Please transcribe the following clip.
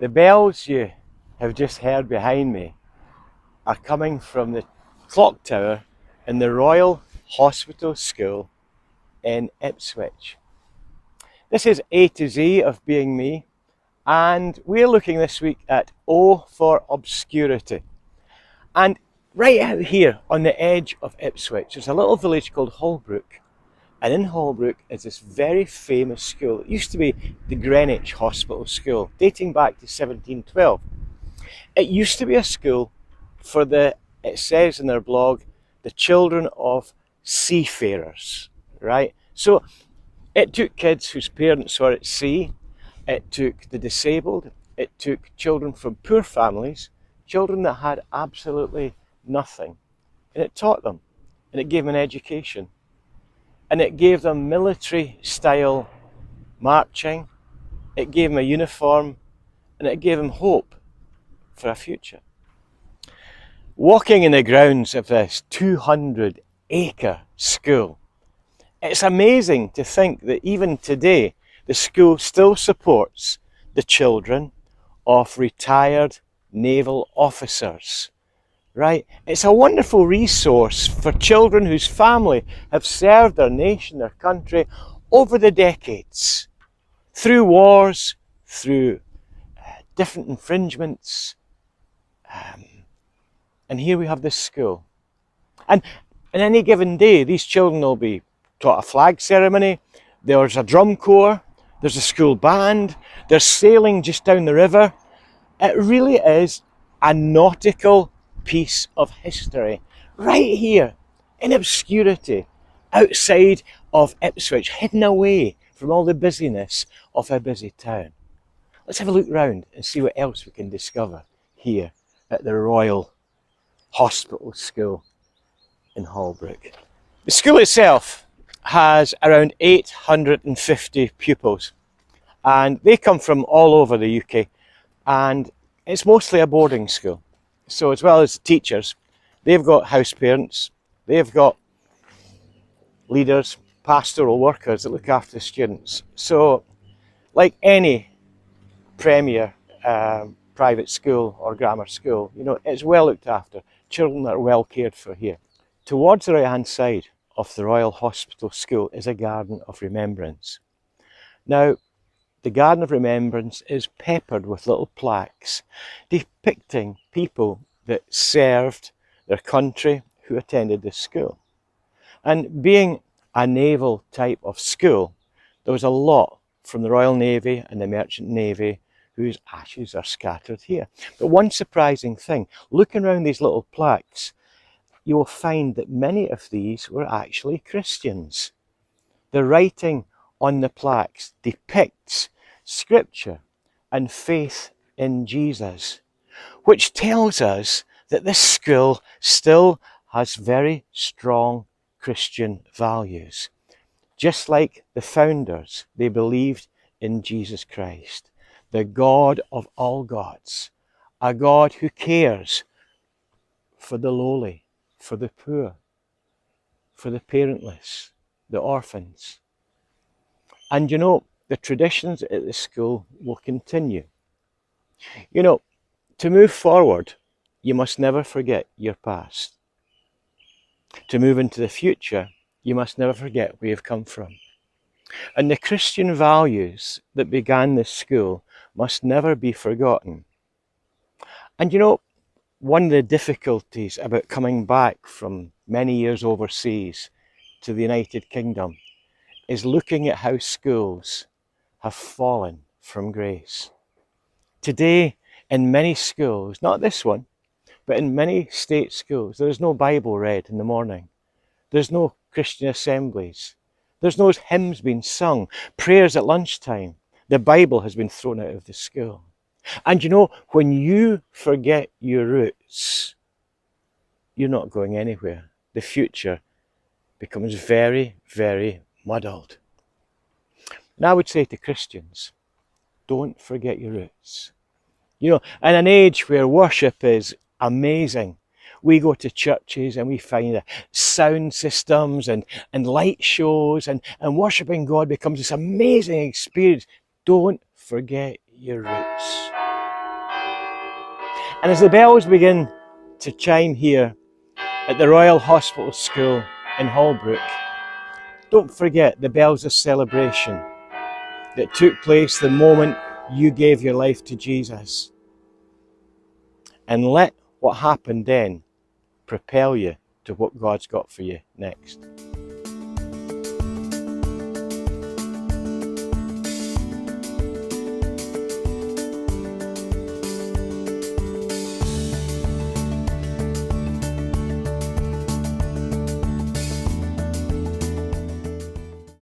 The bells you have just heard behind me are coming from the clock tower in the Royal Hospital School in Ipswich. This is A to Z of Being Me, and we're looking this week at O for Obscurity. And right out here on the edge of Ipswich, there's a little village called Holbrook. And in Holbrook is this very famous school. It used to be the Greenwich Hospital School, dating back to 1712. It used to be a school for it says in their blog, the children of seafarers, right? So it took kids whose parents were at sea, it took the disabled, it took children from poor families, children that had absolutely nothing, and it taught them, and it gave them an education. And it gave them military style marching, it gave them a uniform, and it gave them hope for a future. Walking in the grounds of this 200-acre school, it's amazing to think that even today the school still supports the children of retired naval officers. Right? It's a wonderful resource for children whose family have served their nation, their country, over the decades, through wars, through different infringements. And here we have this school. And on any given day, these children will be taught a flag ceremony, there's a drum corps, there's a school band, there's sailing just down the river. It really is a nautical piece of history right here in obscurity outside of Ipswich, hidden away from all the busyness of a busy town. Let's have a look round and see what else we can discover here at the Royal Hospital School in Holbrook. The school itself has around 850 pupils, and they come from all over the UK, and it's mostly a boarding school. So as well as teachers, they've got house parents, they've got leaders, pastoral workers that look after the students. So like any premier private school or grammar school, it's well looked after. Children that are well cared for here. Towards the right hand side of the Royal Hospital School is a garden of remembrance. Now, the Garden of Remembrance is peppered with little plaques depicting people that served their country who attended this school. And being a naval type of school, there was a lot from the Royal Navy and the Merchant Navy whose ashes are scattered here. But one surprising thing, looking around these little plaques, you will find that many of these were actually Christians. The writing on the plaques depicts scripture and faith in Jesus, which tells us that this school still has very strong Christian values. Just like the founders, they believed in Jesus Christ, the God of all gods, a God who cares for the lowly, for the poor, for the parentless, the orphans. And the traditions at the school will continue. To move forward, you must never forget your past. To move into the future, you must never forget where you've come from. And the Christian values that began this school must never be forgotten. And one of the difficulties about coming back from many years overseas to the United Kingdom is looking at how schools have fallen from grace. Today, in many schools, not this one, but in many state schools, there is no Bible read in the morning. There's no Christian assemblies. There's no hymns being sung, prayers at lunchtime. The Bible has been thrown out of the school. And when you forget your roots, you're not going anywhere. The future becomes very, very muddled. And I would say to Christians, don't forget your roots. In an age where worship is amazing, we go to churches and we find sound systems and light shows and worshipping God becomes this amazing experience. Don't forget your roots. And as the bells begin to chime here at the Royal Hospital School in Holbrook, don't forget the bells of celebration that took place the moment you gave your life to Jesus. And let what happened then propel you to what God's got for you next.